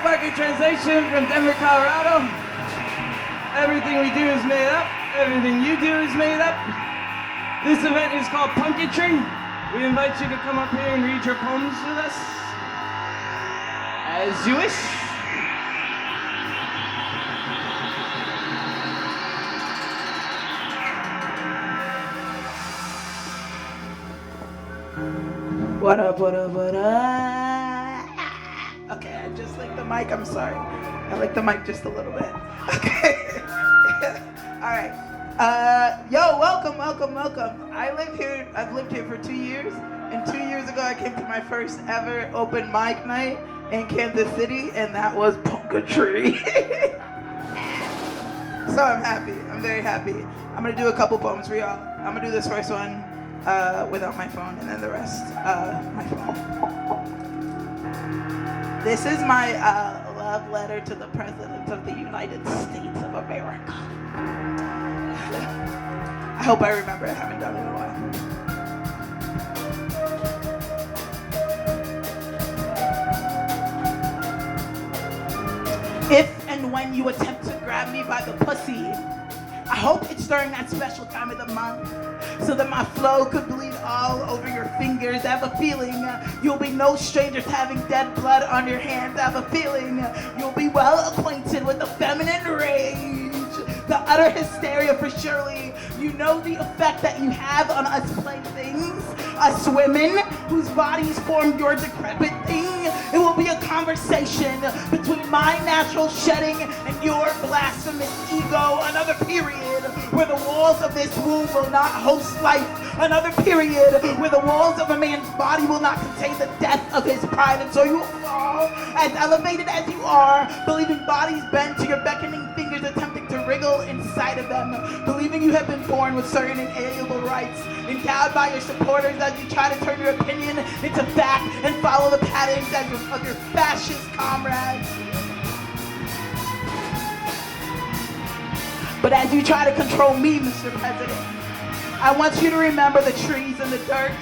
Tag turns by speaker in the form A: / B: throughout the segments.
A: Fucking translation from Denver, Colorado. Everything we do is made up. Everything you do is made up. This event is called Punketry. We invite you to come up here and read your poems with us. As you wish.
B: What up, what up, what up? Okay, I just licked the mic, I'm sorry. I licked the mic just a little bit. Okay. Alright. Yo, welcome. I've lived here for 2 years. And 2 years ago I came to my first ever open mic night in Kansas City, and that was punketry. So I'm happy. I'm very happy. I'm gonna do a couple poems for y'all. I'm gonna do this first one without my phone, and then the rest, my phone. This is my love letter to the President of the United States of America. I hope I remember. I haven't done it in a while. If and when you attempt to grab me by the pussy, I hope it's during that special time of the month, so that my flow could bleed all over your fingers. I have a feeling you'll be no stranger to having dead blood on your hands. I have a feeling you'll be well acquainted with the feminine rage, the utter hysteria for surely. You know the effect that you have on us playthings, us women whose bodies form your decrepit thing. It will be a conversation between my natural shedding and your blasphemous ego. Another period where the walls of this womb will not host life. Another period where the walls of a man's body will not contain the death of his pride. And so you will fall, as elevated as you are, believing bodies bend to your beckoning fingers, attempting to wriggle inside of them, believing you have been born with certain inalienable rights, endowed by your supporters as you try to turn your opinion into fact and follow the patterns of your fascist comrades. But as you try to control me, Mr. President, I want you to remember the trees and the dirt,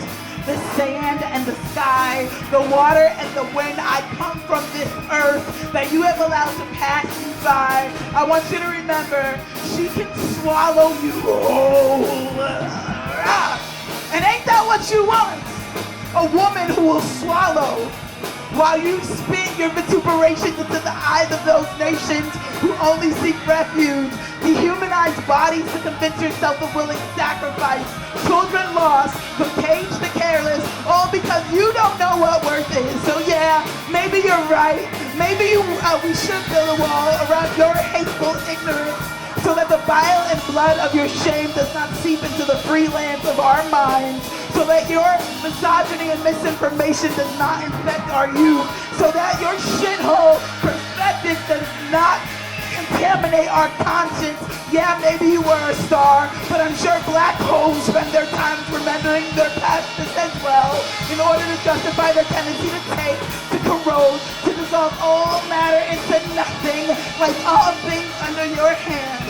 B: the sand and the sky, the water and the wind. I come from this earth that you have allowed to pass you by. I want you to remember, she can swallow you whole. And ain't that what you want? A woman who will swallow while you spit your vituperations into the eyes of those nations who only seek refuge. Dehumanized bodies to convince yourself of willing sacrifice. Children lost, from cage to careless, all because you don't know what worth is. So yeah, maybe you're right. Maybe we should build a wall around your hateful ignorance, so that the bile and blood of your shame does not seep into the free lands of our minds, so that your misogyny and misinformation does not infect our youth, so that your shithole perspective does not contaminate our conscience. Yeah, maybe you were a star, but I'm sure black holes spend their time remembering their past as well, in order to justify their tendency to take, to corrode, to dissolve all matter into nothing, like all things under your hand,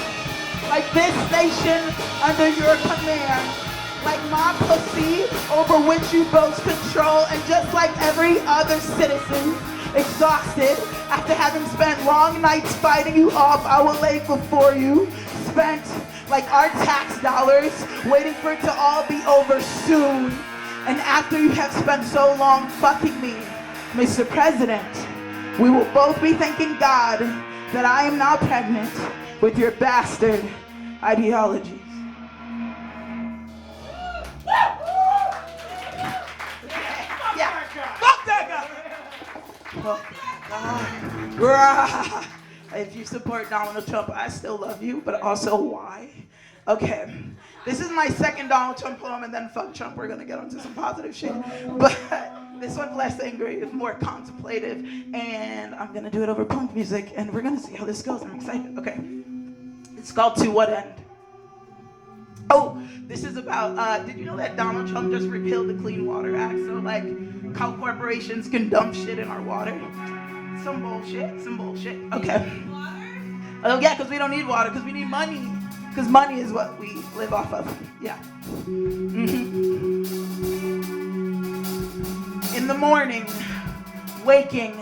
B: like this nation under your command, like my pussy over which you boast control, and just like every other citizen, exhausted after having spent long nights fighting you off, I will lay before you, spent like our tax dollars, waiting for it to all be over soon. And after you have spent so long fucking me, Mr. President, we will both be thanking God that I am now pregnant with your bastard ideologies. Yeah. Fuck that guy! Oh God. If you support Donald Trump, I still love you, but also why? Okay, this is my second Donald Trump poem, and then fuck Trump, we're gonna get onto some positive shit. But this one's less angry, it's more contemplative, and I'm gonna do it over punk music, and we're gonna see how this goes. I'm excited. Okay, it's called To What End? Oh, this is about, did you know that Donald Trump just repealed the Clean Water Act? So like, how corporations can dump shit in our water? Some bullshit. Okay. Oh yeah, because we don't need water, because we need money. Because money is what we live off of. Yeah. In the morning, waking,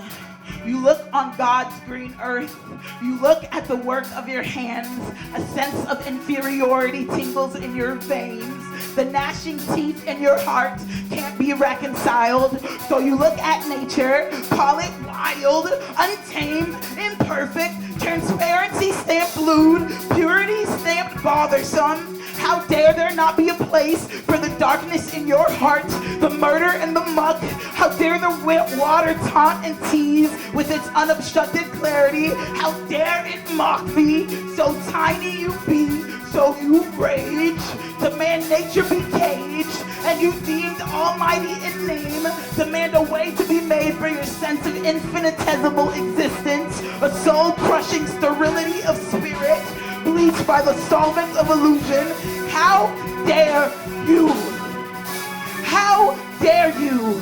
B: You look on God's green earth. You look at the work of your hands. A sense of inferiority tingles in your veins. The gnashing teeth in your heart can't be reconciled. So you look at nature, call it wild, untamed, imperfect, transparency stamped lewd, purity stamped bothersome. How dare there not be a place for the darkness in your heart, the murder and the muck? How dare the water taunt and tease with its unobstructed clarity? How dare it mock thee? So tiny you be, so you rage. Demand nature be caged, and you deemed almighty in name. Demand a way to be made for your sense of infinitesimal existence, a soul-crushing sterility of spirit, bleached by the solvent of illusion. How dare you? How dare you?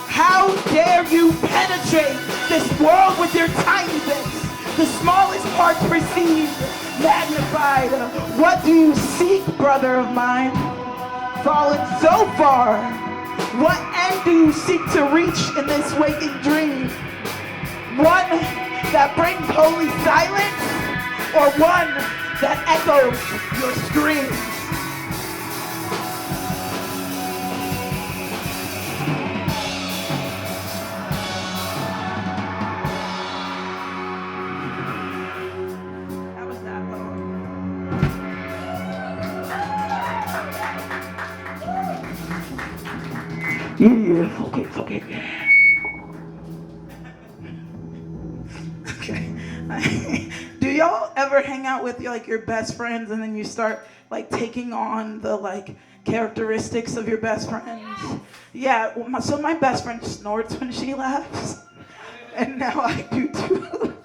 B: How dare you penetrate this world with your tiny bits? The smallest parts perceived, magnified. What do you seek, brother of mine? Fallen so far. What end do you seek to reach in this waking dream? One that brings holy silence, or one that echoes your screams? How was that poem? Yeah, okay, it's okay. Okay. Do y'all ever hang out with your best friends and then you start taking on the characteristics of your best friends? Yeah, so my best friend snorts when she laughs, and now I do too.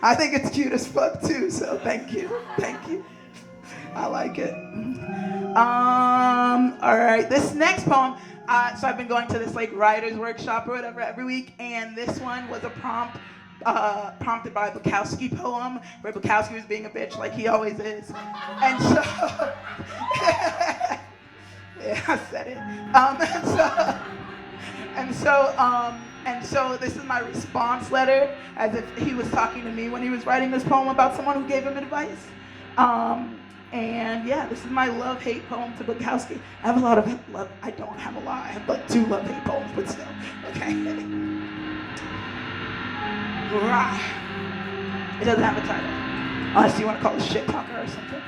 B: I think it's cute as fuck too, so thank you. I like it. All right, this next poem, so I've been going to this writer's workshop or whatever every week, and this one was a prompted by a Bukowski poem, where Bukowski was being a bitch like he always is. And so, yeah, I said it. And so this is my response letter, as if he was talking to me when he was writing this poem about someone who gave him advice. And yeah, this is my love-hate poem to Bukowski. I have a lot of love. I don't have a lot. I have 2 love-hate poems, but still. Okay. It doesn't have a title, unless you want to call it shit talker or something.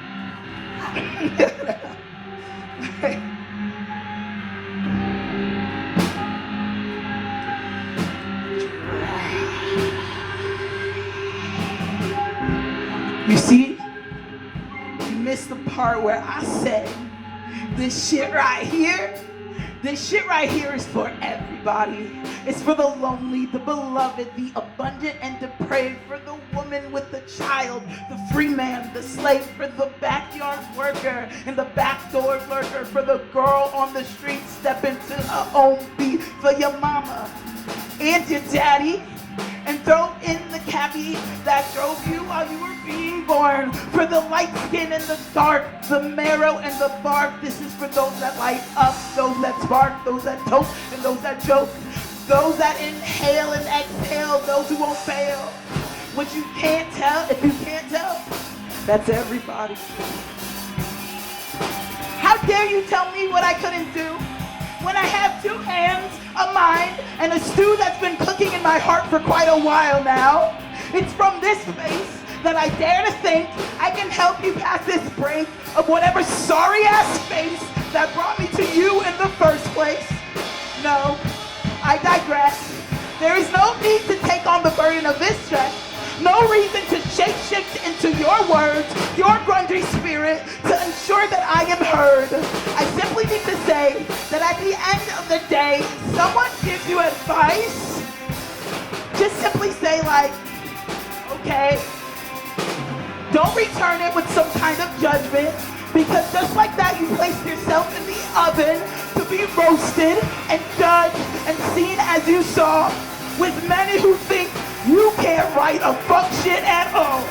B: You see, you missed the part where I said, this shit right here is for everybody. It's for the lonely, the beloved, the abundant and depraved, for the woman with the child, the free man, the slave, for the backyard worker and the backdoor lurker, for the girl on the street stepping to her own beat, for your mama and your daddy, and throw in the cabbie that drove you while you were being born, for the light skin and the dark, the marrow and the bark. This is for those that light up, those that spark, those that toke and those that choke, those that inhale and exhale, those who won't fail. What you can't tell, if you can't tell, that's everybody. How dare you tell me what I couldn't do, when I have 2 hands, a mind, and a stew that's been cooking in my heart for quite a while now? It's from this space that I dare to think I can help you pass this break of whatever sorry-ass face that brought me to you in the first place. No, I digress. There is no need to take on the burden of this stress. No reason to shape-shift into your words, your grungy spirit, to ensure that I am heard. I simply need to say that at the end of the day, someone gives you advice, just simply say okay. Don't return it with some kind of judgment, because just like that, you placed yourself in the oven to be roasted and judged and seen as you saw, with many who think you can't write a fuck shit at all,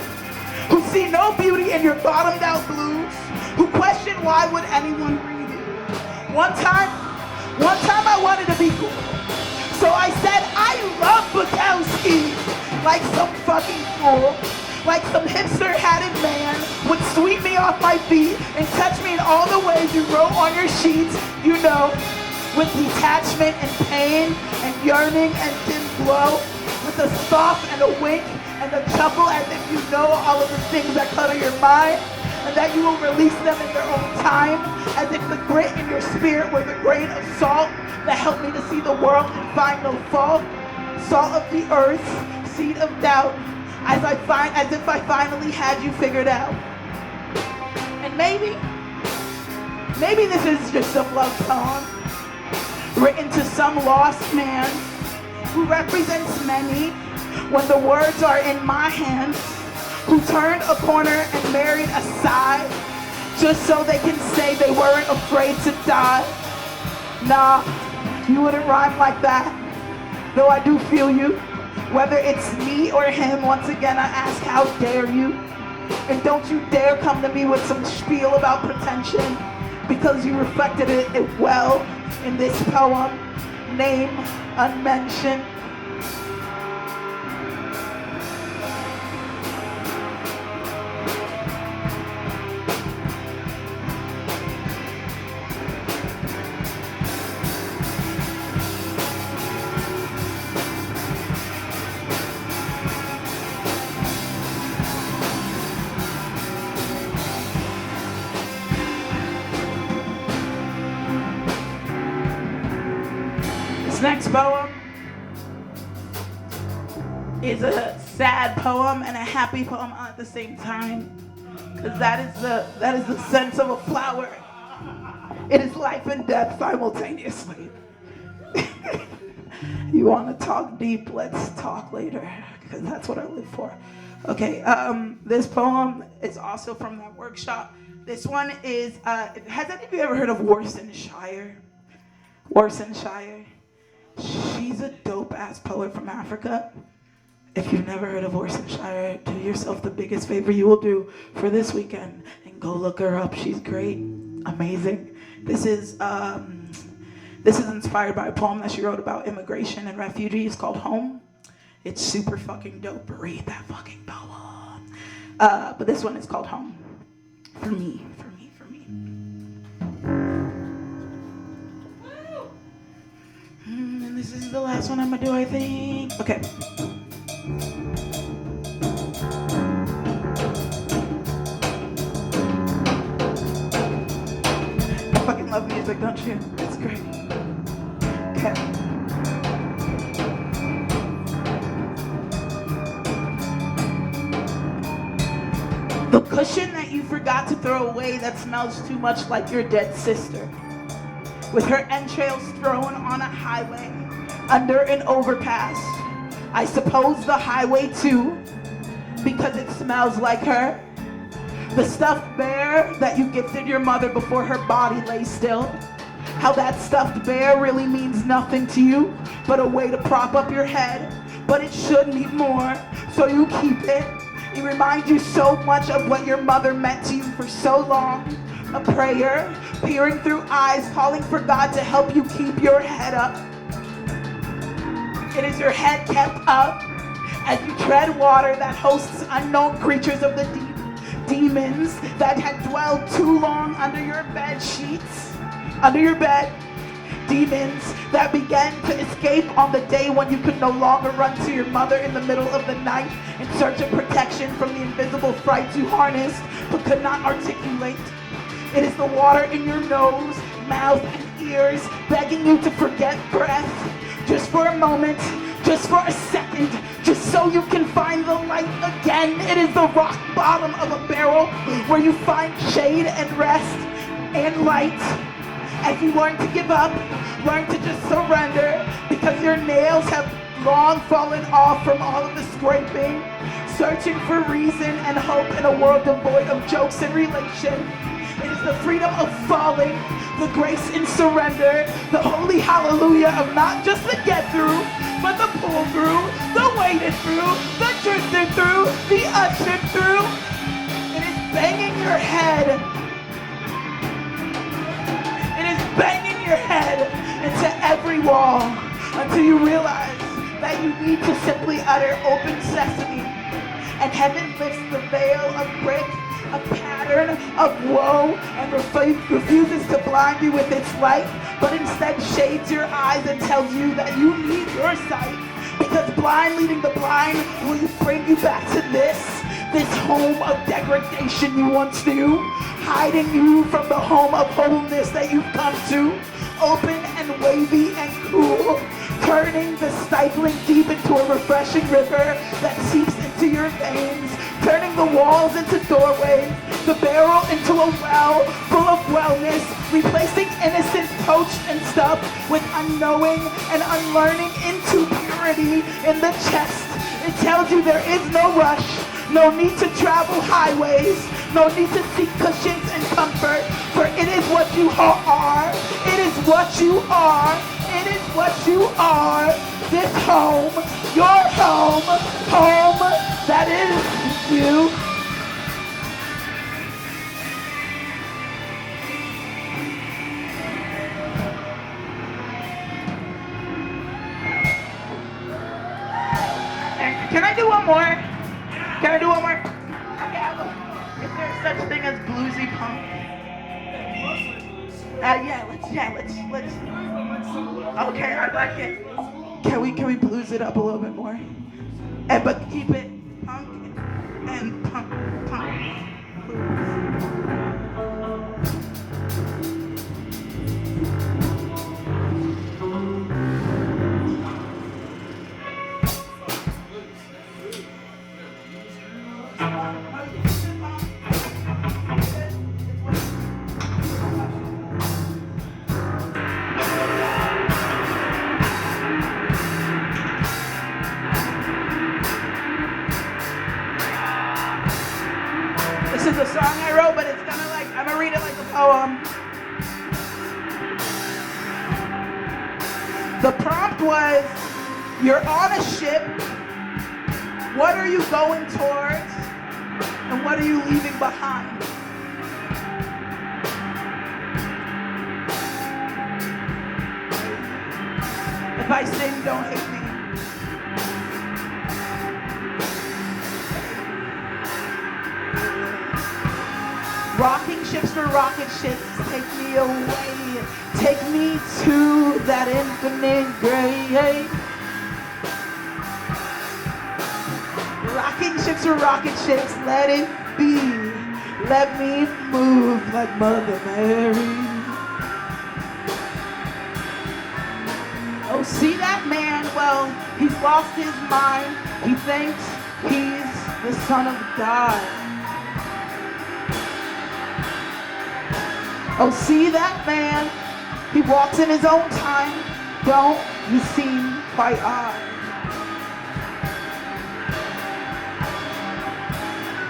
B: who see no beauty in your bottomed out blues, who question why would anyone read it. One time I wanted to be cool. So I said, I love Bukowski. Like some fucking fool, like some hipster-hatted man would sweep me off my feet and touch me in all the ways you wrote on your sheets, you know, with detachment and pain and yearning and dim glow, with a scoff and a wink and a chuckle as if you know all of the things that clutter your mind and that you will release them in their own time, as if the grit in your spirit were the grain of salt that helped me to see the world and find no fault, salt of the earth, seed of doubt, as if I finally had you figured out. And maybe this is just some love poem written to some lost man who represents many when the words are in my hands, who turned a corner and married a sigh just so they can say they weren't afraid to die. Nah, you wouldn't rhyme like that, though I do feel you. Whether it's me or him, once again I ask, how dare you? And don't you dare come to me with some spiel about pretension, because you reflected it well in this poem, name unmentioned. Next poem is a sad poem and a happy poem all at the same time, because that is the sense of a flower. It is life and death simultaneously. You want to talk deep? Let's talk later, because that's what I live for. Okay, this poem is also from that workshop. This one is, has any of you ever heard of Worcestershire? Worcestershire. She's a dope-ass poet from Africa. If you've never heard of Worcestershire, do yourself the biggest favor you will do for this weekend and go look her up. She's great, amazing. This is inspired by a poem that she wrote about immigration and refugees called Home. It's super fucking dope. Read that fucking poem. But this one is called Home. For me. And this is the last one I'm gonna do, I think. Okay. I fucking love music, don't you? It's great. Okay. The cushion that you forgot to throw away that smells too much like your dead sister, with her entrails thrown on a highway under an overpass. I suppose the highway too, because it smells like her. The stuffed bear that you gifted your mother before her body lay still. How that stuffed bear really means nothing to you but a way to prop up your head, but it should mean more, so you keep it. It reminds you so much of what your mother meant to you for so long. A prayer, peering through eyes, calling for God to help you keep your head up. It is your head kept up as you tread water that hosts unknown creatures of the deep, demons that had dwelled too long under your bed sheets, under your bed, demons that began to escape on the day when you could no longer run to your mother in the middle of the night in search of protection from the invisible frights you harnessed but could not articulate. It is the water in your nose, mouth, and ears begging you to forget breath just for a moment, just for a second, just so you can find the light again. It is the rock bottom of a barrel where you find shade and rest and light. As you learn to give up, learn to just surrender, because your nails have long fallen off from all of the scraping, searching for reason and hope in a world devoid of jokes and relation. It is the freedom of falling, the grace in surrender, the holy hallelujah of not just the get through, but the pull through, the waded through, the drifted through, the ushered through. It is banging your head. It is banging your head into every wall until you realize that you need to simply utter open sesame, and heaven lifts the veil of brick, a pattern of woe, and refuses to blind you with its light, but instead shades your eyes and tells you that you need your sight. Because blind leading the blind will bring you back to this home of degradation you once knew, hiding you from the home of wholeness that you've come to, open and wavy and cool, turning the stifling deep into a refreshing river that seeps into your veins, turning the walls into doorways, the barrel into a well full of wellness, replacing innocence poached and stuffed with unknowing and unlearning into purity in the chest. It tells you there is no rush, no need to travel highways, no need to seek cushions and comfort, for it is what you are. It is what you are. It is what you are. This home, your home, home that is you. Can I do one more? Can I do one more? Is there such thing as bluesy punk? Let's. Okay, I like it. Can we blues it up a little bit more? But keep it punk and punk. This is a song I wrote, but it's gonna I'm gonna read it like a poem. The prompt was, you're on a ship. What are you going towards? And what are you leaving behind? If I sing, don't hate me. Rocking ships for rocket ships, take me away, take me to that infinite grave. Rocking ships for rocket ships, let it be, let me move like Mother Mary. Oh, see that man, well, he's lost his mind, he thinks he's the son of God. Oh, see that man, he walks in his own time, don't he seem quite odd?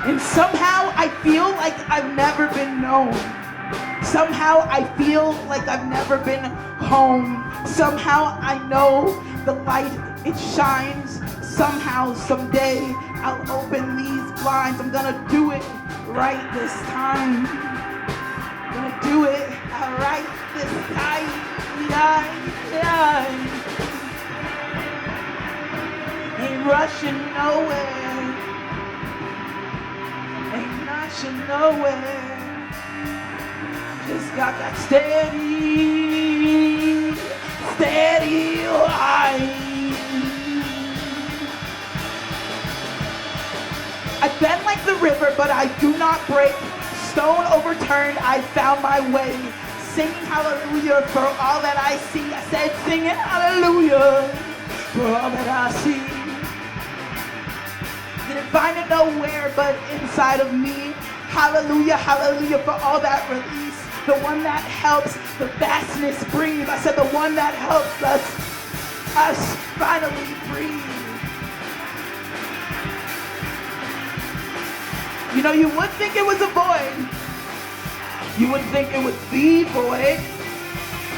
B: And somehow I feel like I've never been known. Somehow I feel like I've never been home. Somehow I know the light, it shines. Somehow, someday, I'll open these blinds. I'm gonna do it right this time. Gonna do it right this time. Ain't rushing nowhere. Ain't rushing nowhere. Just got that steady line. I bend like the river, but I do not break. Stone overturned, I found my way. Singing hallelujah for all that I see. I said singing hallelujah for all that I see. Didn't find it nowhere but inside of me. Hallelujah, hallelujah for all that release. The one that helps the vastness breathe. I said the one that helps us finally breathe. You know, you would think it was a void. You would think it was the void.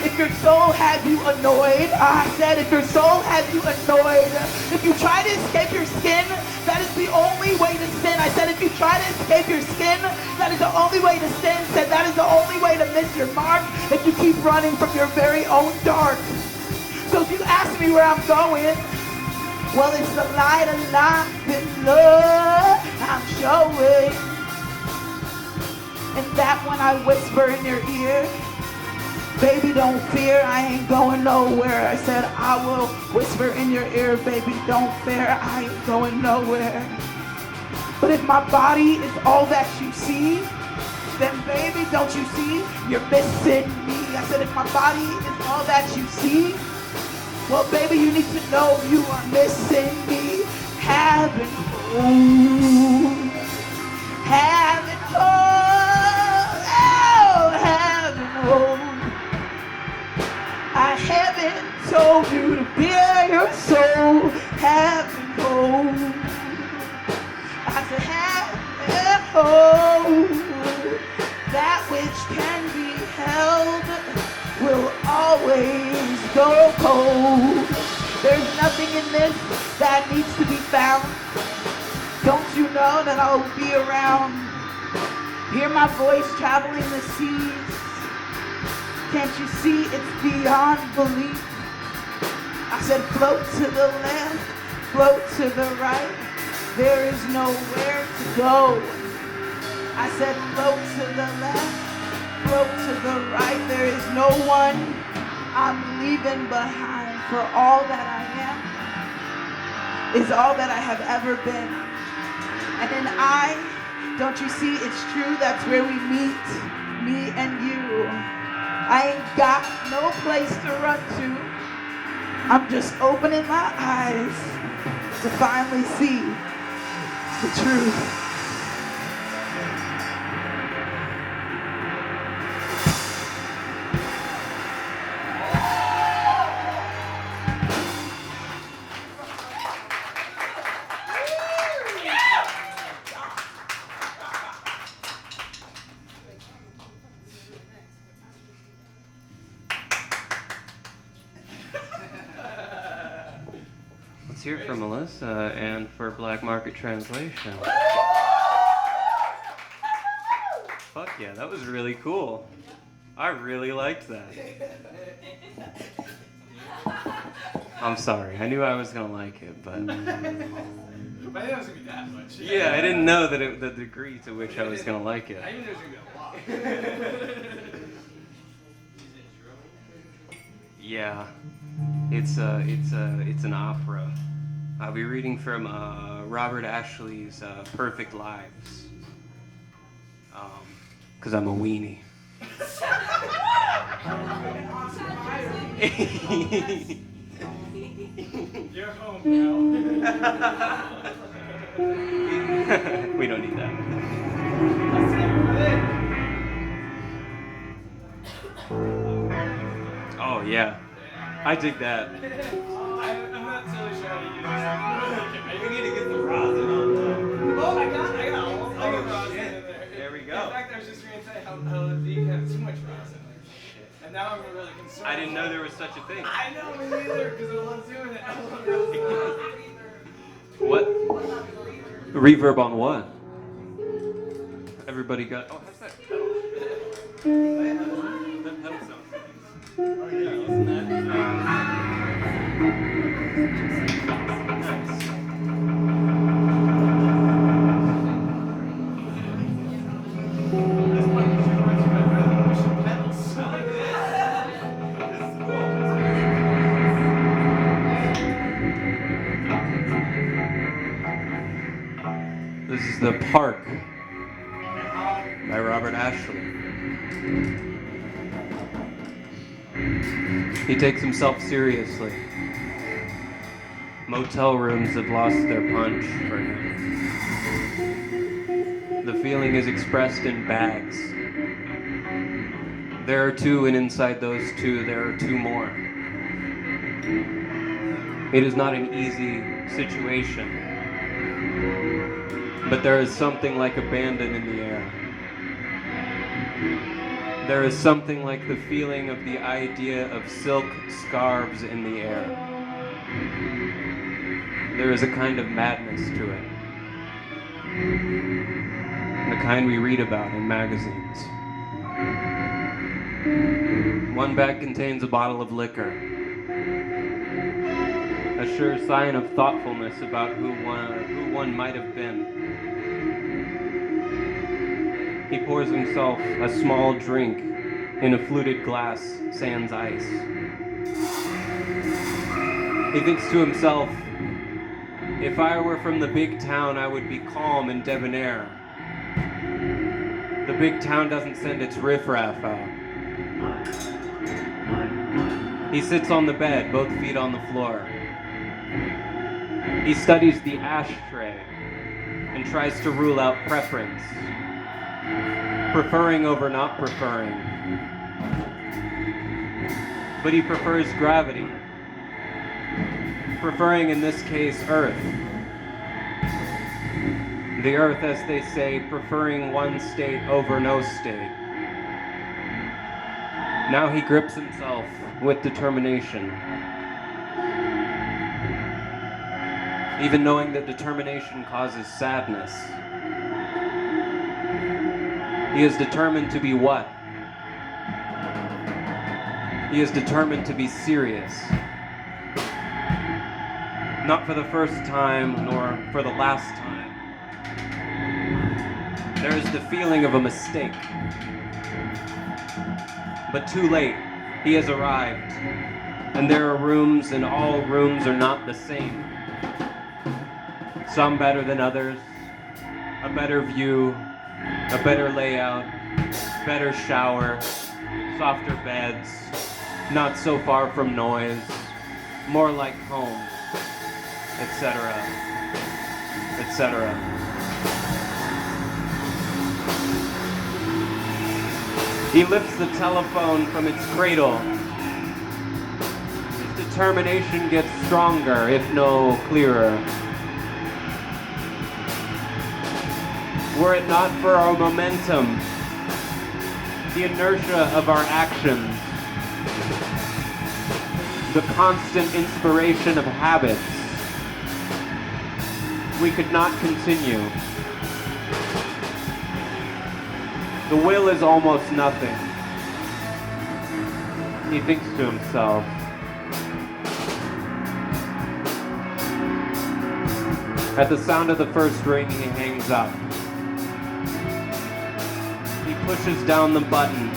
B: If your soul had you annoyed, I said if your soul had you annoyed, if you try to escape your skin, that is the only way to sin. I said if you try to escape your skin, that is the only way to sin. Said that is the only way to miss your mark if you keep running from your very own dark. So if you ask me where I'm going, well, it's the light of life and love I'm showing. And that when I whisper in your ear, baby, don't fear, I ain't going nowhere. I said, I will whisper in your ear, baby, don't fear, I ain't going nowhere. But if my body is all that you see, then baby, don't you see, you're missing me. I said, if my body is all that you see, well, baby, you need to know you are missing me. Having home, having home, oh, having home. I haven't told you to bare your soul, having home. I said, having home. That which can be held will always go cold. There's nothing in this that needs to be found. Don't you know that I'll be around? Hear my voice traveling the seas. Can't you see it's beyond belief? I said float to the left, float to the right. There is nowhere to go. I said float to the left, float to the right. There is no one I'm leaving behind, for all that I am is all that I have ever been. And in don't you see, it's true, that's where we meet, me and you. I ain't got no place to run to. I'm just opening my eyes to finally see the truth.
C: Let's hear it from Melissa and for Black Market Translation. Fuck yeah, that was really cool. I really liked that. I'm sorry, I knew I was gonna like it, but...
D: I didn't know it was gonna be that much.
C: Yeah, I didn't know that the degree to which I was gonna like it.
D: I didn't know it was gonna be a lot.
C: Yeah, it's an opera. I'll be reading from Robert Ashley's Perfect Lives, because I'm a weenie.
D: You're home now.
C: We don't need that. Oh yeah, I dig that.
D: I'm not totally sure how to use this.
C: We need to get the rosin on though.
D: Oh, I got all the rosin in there.
C: There we go.
D: In fact, I was just going to say how you have too much rosin. And now I'm really concerned.
C: I didn't know there was such a thing.
D: I know, me neither, because I love doing it. I love it.
C: What? Reverb on what? Everybody got... Oh, how's that pedal? That pedal sounds nice. Oh yeah, isn't that This is The Park by Robert Ashley. He takes himself seriously. Motel rooms have lost their punch for him. The feeling is expressed in bags. There are two, and inside those two, there are two more. It is not an easy situation. But there is something like abandon in the air. There is something like the feeling of the idea of silk scarves in the air. There is a kind of madness to it. The kind we read about in magazines. One bag contains a bottle of liquor. a sure sign of thoughtfulness about who one might have been. He pours himself a small drink in a fluted glass, sans ice. He thinks to himself, if I were from the big town, I would be calm and debonair. The big town doesn't send its riffraff out. He sits on the bed, both feet on the floor. He studies the ashtray and tries to rule out preference, preferring over not preferring. But he prefers gravity, preferring in this case Earth. The Earth, as they say, preferring one state over no state. Now he grips himself with determination, even knowing that determination causes sadness. He is determined to be what? He is determined to be serious. Not for the first time, nor for the last time. There is the feeling of a mistake. But too late, he has arrived. And there are rooms, and all rooms are not the same. Some better than others, a better view, a better layout, better shower, softer beds, not so far from noise, more like home, etc., etc. He lifts the telephone from its cradle. His determination gets stronger, if no clearer. Were it not for our momentum, the inertia of our actions, the constant inspiration of habits, we could not continue. The will is almost nothing. He thinks to himself. At the sound of the first ring, he hangs up. He pushes down the button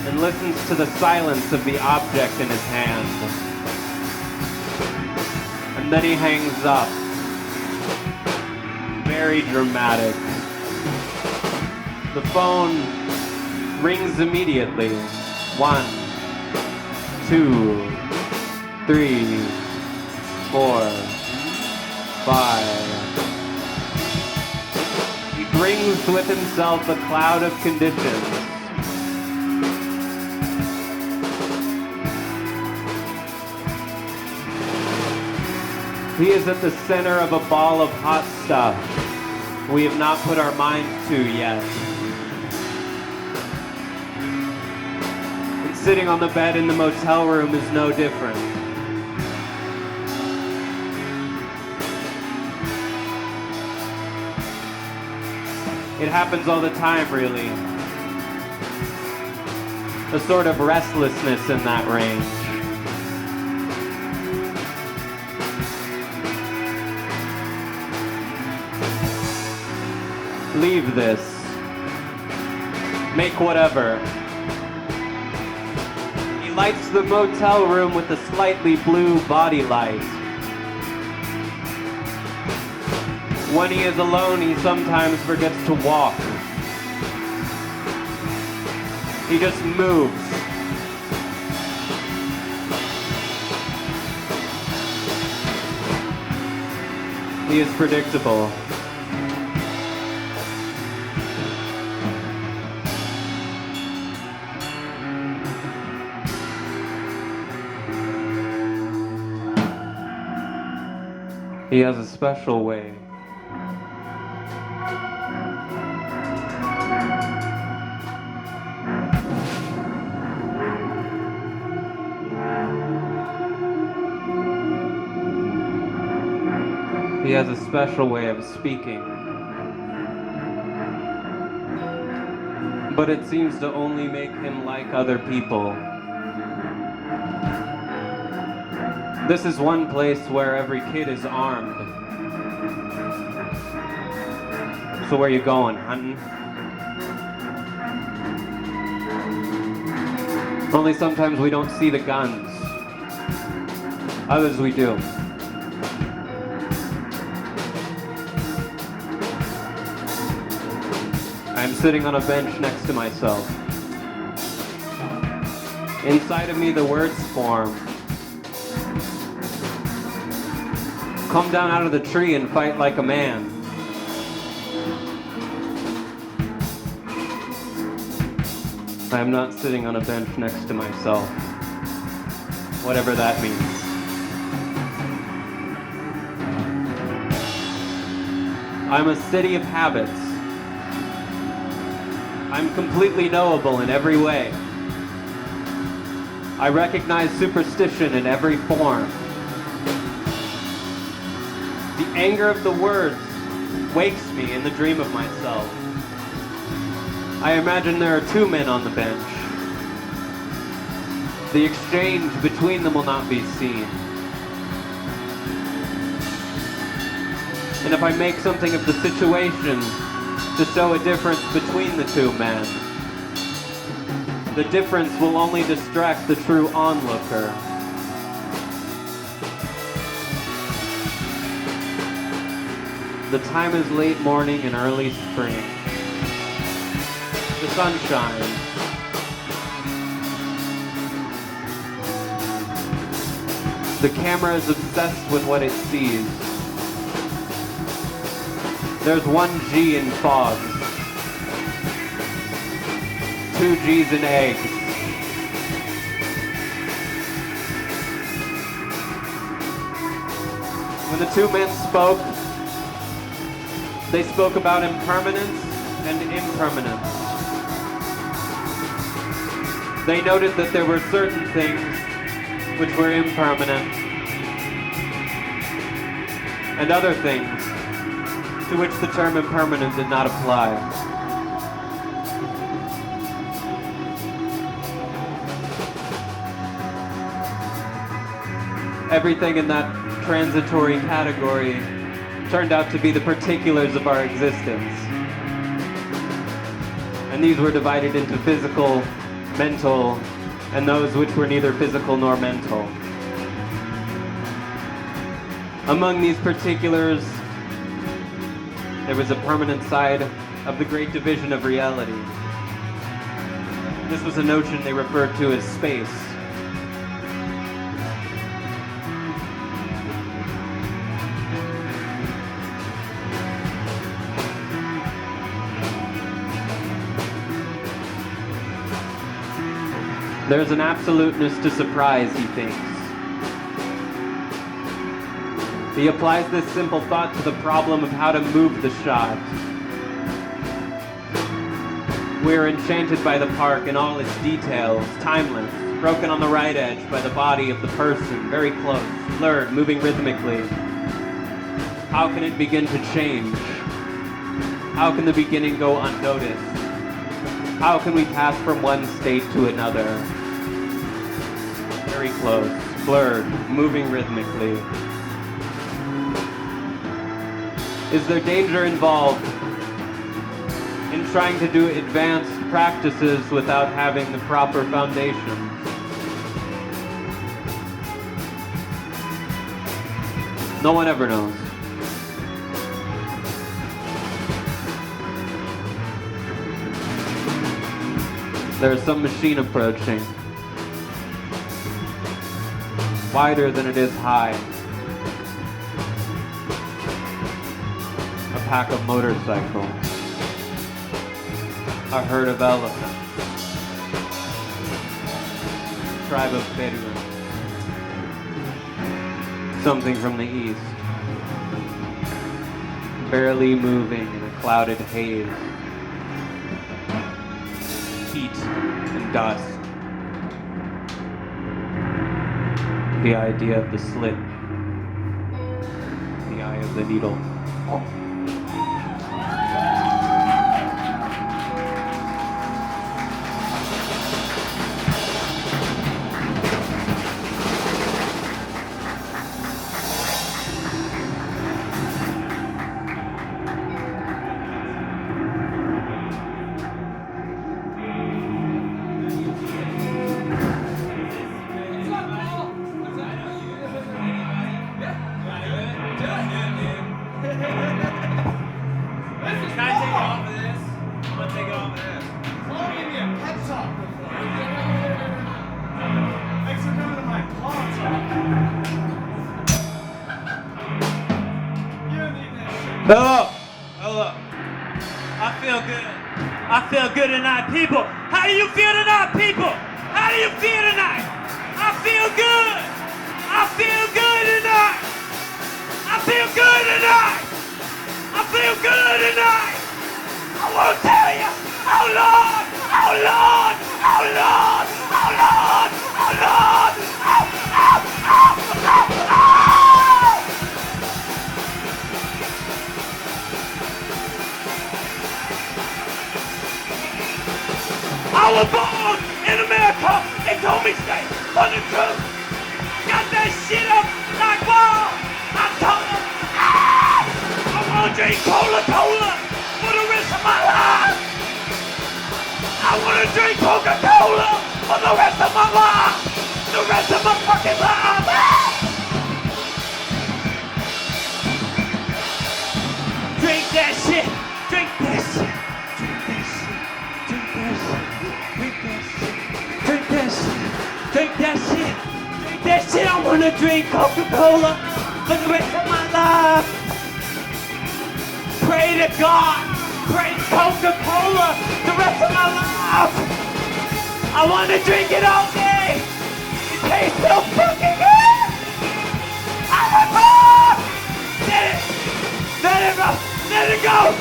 C: and listens to the silence of the object in his hand. And then he hangs up. Very dramatic. The phone rings immediately. 1, 2, 3, 4, 5. He brings with himself a cloud of conditions. He is at the center of a ball of hot stuff we have not put our minds to yet. And sitting on the bed in the motel room is no different. It happens all the time, really. A sort of restlessness in that range. Leave this. Make whatever. He lights the motel room with a slightly blue body light. When he is alone, he sometimes forgets to walk. He just moves. He is predictable. He has a special way. He has a special way of speaking. But it seems to only make him like other people. This is one place where every kid is armed. So where you going, hunting? Only sometimes we don't see the guns. Others we do. I'm sitting on a bench next to myself. Inside of me the words form. Come down out of the tree and fight like a man. I am not sitting on a bench next to myself. Whatever that means. I'm a city of habits. I'm completely knowable in every way. I recognize superstition in every form. The anger of the words wakes me in the dream of myself. I imagine there are two men on the bench. The exchange between them will not be seen. And if I make something of the situation to show a difference between the two men, the difference will only distract the true onlooker. The time is late morning and early spring. The sun shines. The camera is obsessed with what it sees. There's 1 G in fog. 2 G's in eggs. When the two men spoke, they spoke about impermanence and impermanence. They noted that there were certain things which were impermanent, and other things to which the term impermanent did not apply. Everything in that transitory category turned out to be the particulars of our existence. And these were divided into physical, mental, and those which were neither physical nor mental. Among these particulars, there was a permanent side of the great division of reality. This was a notion they referred to as space. There's an absoluteness to surprise, he thinks. He applies this simple thought to the problem of how to move the shot. We're enchanted by the park in all its details, timeless, broken on the right edge by the body of the person, very close, blurred, moving rhythmically. How can it begin to change? How can the beginning go unnoticed? How can we pass from one state to another? Very close, blurred, moving rhythmically. Is there danger involved in trying to do advanced practices without having the proper foundation? No one ever knows. There's some machine approaching, wider than it is high. A pack of motorcycles, a herd of elephants, a tribe of Bedouins, something from the east, barely moving in a clouded haze. Heat and dust. The idea of the slit. The eye of the needle. Hello. Hello. I feel good. I feel good tonight, people. How do you feel tonight, people? How do you feel tonight? I feel good. I feel good tonight. I feel good tonight. I feel good tonight. I won't tell you. Oh Lord. Oh Lord. Oh Lord. Oh Lord. Oh Lord. Oh, oh, oh, oh, oh. I was born in America. They told me stay on the truth. Got that shit up like wall. I told them, I wanna drink Coca-Cola for the rest of my life. I wanna drink Coca-Cola for the rest of my life. The rest of my fucking life. Drink that shit. Drink that shit. Drink that shit. Drink that shit. Drink that shit. I wanna drink Coca-Cola for the rest of my life. Pray to God. Pray Coca-Cola the rest of my life. I wanna drink it all day. It tastes so fucking good. I want more. Let it. Let it go. Let it go.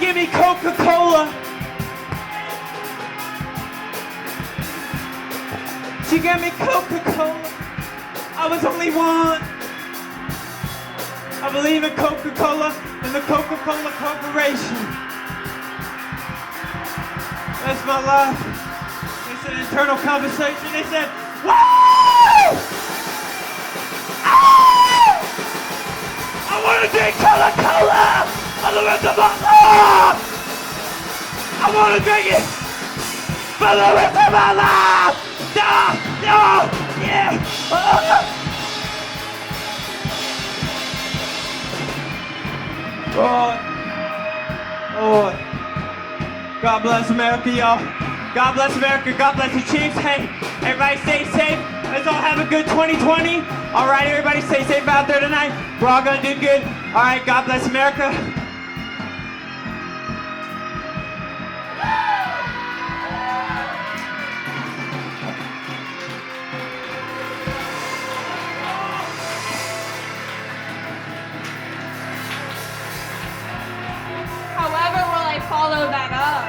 C: Give me Coca-Cola. She gave me Coca-Cola. I was only one. I believe in Coca-Cola and the Coca-Cola Corporation. That's my life. It's an internal conversation. They said, "Woo! Oh! I want to drink Coca-Cola for the rest of my life! I want to drink it for the rest of my life! No! No! Yeah! Lord. Lord. God bless America, y'all. God bless America. God bless the Chiefs. Hey, everybody stay safe. Let's all have a good 2020. All right, everybody stay safe out there tonight. We're all going to do good. All right, God bless America.
E: However will I follow that up?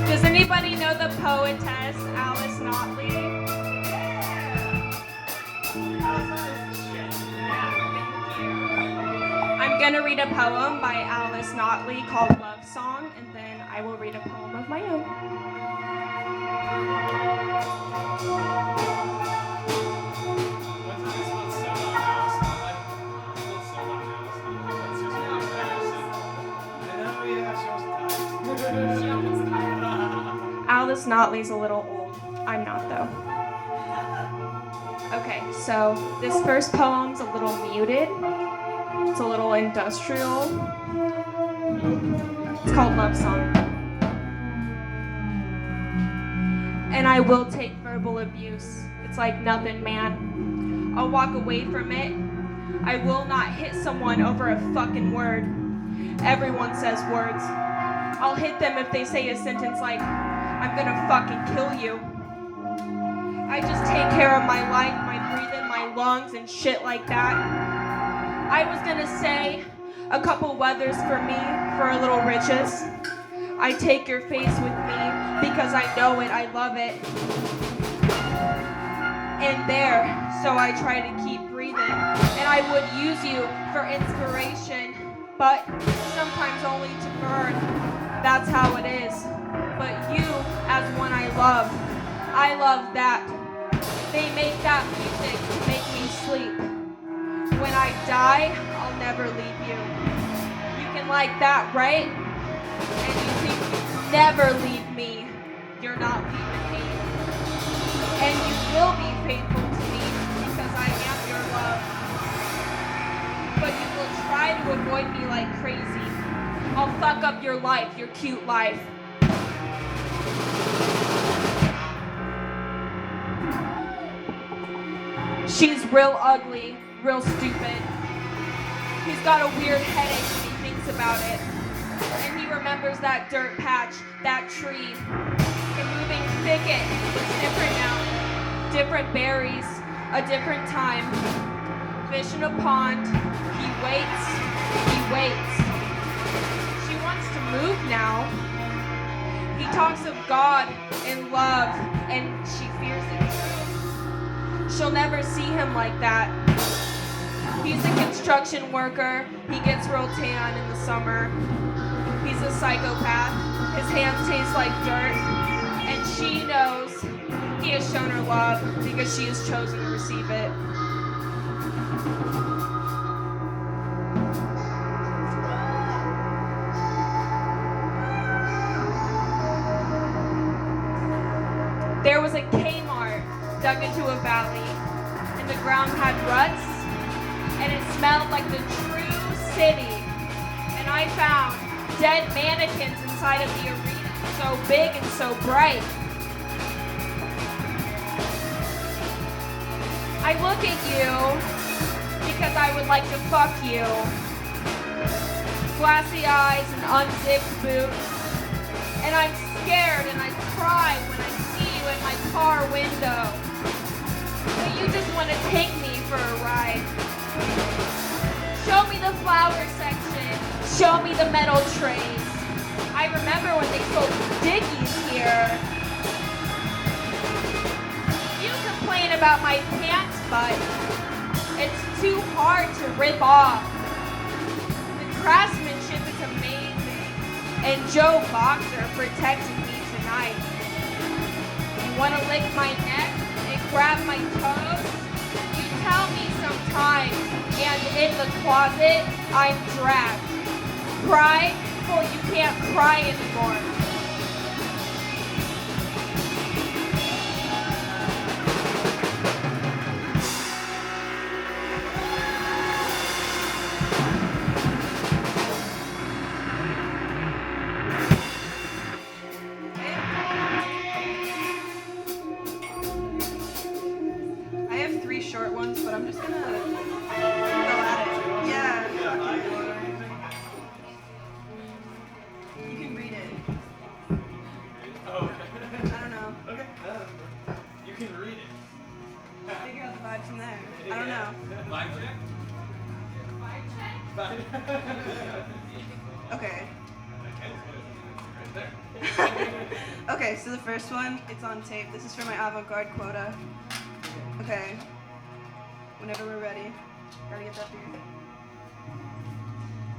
E: Does anybody know the poetess Alice Notley? I'm gonna read a poem by Alice Notley called Love Song, and then I will read a poem of my own. Alice Notley's a little old. I'm not, though. Okay, so this first poem's a little muted. It's a little industrial. It's called Love Song. And I will take verbal abuse. It's like nothing, man. I'll walk away from it. I will not hit someone over a fucking word. Everyone says words. I'll hit them if they say a sentence like, I'm gonna fucking kill you. I just take care of my life, my breathing, my lungs, and shit like that. I was gonna say a couple weathers for me, for a little riches. I take your face with me because I know it, I love it. And there, so I try to keep breathing. And I would use you for inspiration, but sometimes only to burn. That's how it is. But you, as one I love that. They make that music to make me sleep. when I die, I'll never leave you. You can like that, right? And you think you never leave me. You're not leaving me. And you will be faithful to me because I am your love. But you will try to avoid me like crazy. I'll fuck up your life, your cute life. She's real ugly, real stupid. He's got a weird headache when he thinks about it. And he remembers that dirt patch, that tree, the moving thicket. It's different now. Different berries, a different time. Fish in a pond. He waits. He waits. She wants to move now. He talks of God and love, and she fears it too. She'll never see him like that. He's a construction worker. He gets real tan in the summer. He's a psychopath. His hands taste like dirt. And she knows he has shown her love because she has chosen to receive it. There was a Kmart dug into a valley, and the ground had ruts, and it smelled like the true city. And I found dead mannequins inside of the arena, so big and so bright. I look at you because I would like to fuck you. Glassy eyes and unzipped boots. And I'm scared and I cry when I see you in my car window. But you just want to take me for a ride. Show me the flower section. Show me the metal trays. I remember when they sold Dickies here. You complain about my pants, but it's too hard to rip off. The craftsmanship is amazing. And Joe Boxer protected me tonight. You want to lick my neck and grab my toes? You tell me sometimes, and in the closet, I'm dragged. Cry? Well, you can't cry anymore.
F: I have 3 short ones, but I'm just gonna go at it. Yeah. You can read it.
D: Oh,
F: I don't know.
D: okay. You can read it.
F: Figure out the vibe from there. I don't know.
D: Vibe check? Vibe check?
F: Okay.
D: Right there.
F: Okay, so the first one, it's on tape. This is for my avant-garde quota. Okay. Whenever we're ready. Gotta get that beer.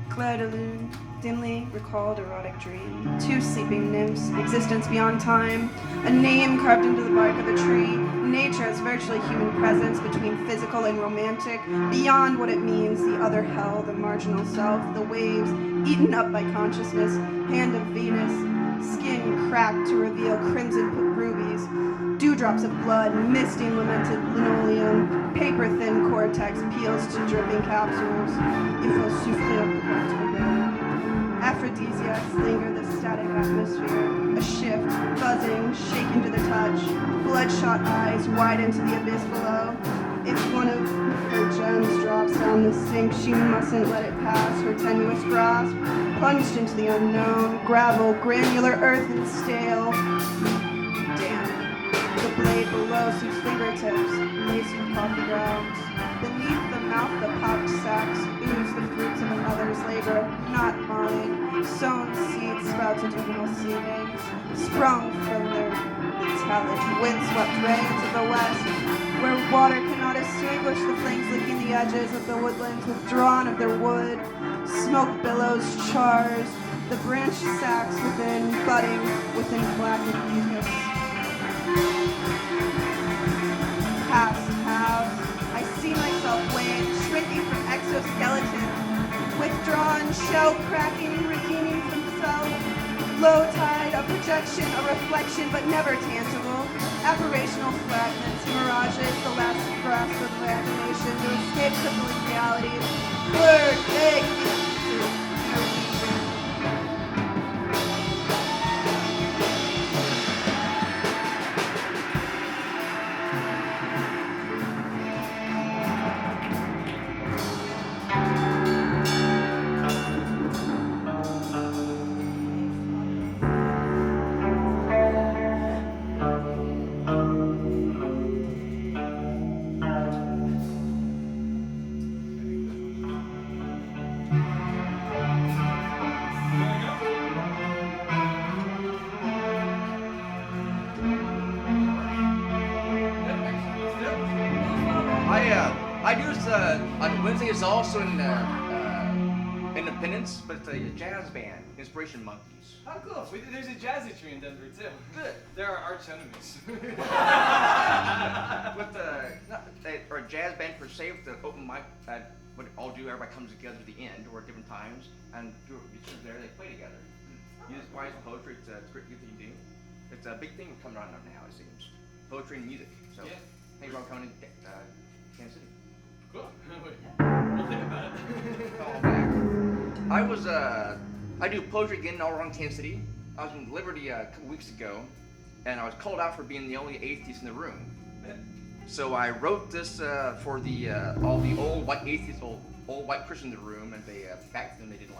F: Claire de Lune, dimly recalled erotic dream. 2 sleeping nymphs, existence beyond time. A name carved into the bark of a tree. Nature as virtually human presence between physical and romantic. Beyond what it means, the other hell, the marginal self. The waves, eaten up by consciousness. Hand of Venus. Skin cracked to reveal crimson rubies. Dewdrops of blood, misting lamented linoleum. Paper-thin cortex peels to dripping capsules. Il faut souffrir pour tomber. Aphrodisiacs linger the static atmosphere. A shift, buzzing, shaken to the touch. Bloodshot eyes wide into the abyss below. If one of her gems drops down the sink, she mustn't let it pass. Her tenuous grasp, plunged into the unknown. Gravel, granular earth and stale. Damn. The blade below suits fingertips, laced with coffee grounds. Beneath the mouth, the popped sacks ooze the fruits of another's labor, not mine. Sown seeds sprout into little seedings, sprung from their metallic, windswept rains of the west, where water cannot extinguish the flames licking the edges of the woodlands withdrawn of their wood. Smoke billows chars, the branched sacks within, budding within blackened mucus. Past have, I see myself weighing, shrinking from withdrawn, shell cracking, redeeming from self. Low tide, a projection, a reflection, but never tangible. Apparitional fragments, mirages, the last grasp of imagination to escape crippling realities. Blurred, vague,
G: I do this on Wednesday. It's also in Independence, but it's a jazz band, Inspiration Monkeys.
D: Oh, cool. There's a jazzy tree in Denver, too.
G: Good.
D: They're our arch enemies.
G: With or a jazz band per se, with the open mic, what all do, everybody comes together at the end or at different times, and you sit there, they play together. Use wise poetry. It's a great thing to do. It's a big thing coming around now, it seems. Poetry and music. So,
D: Yeah.
G: thank you for coming to Kansas City.
D: Cool. We'll think about it.
G: Call back. I do poetry again all around Kansas City. I was in Liberty a couple weeks ago, and I was called out for being the only atheist in the room. So I wrote this for all the old white atheists, old white Christians in the room, and they back then they didn't like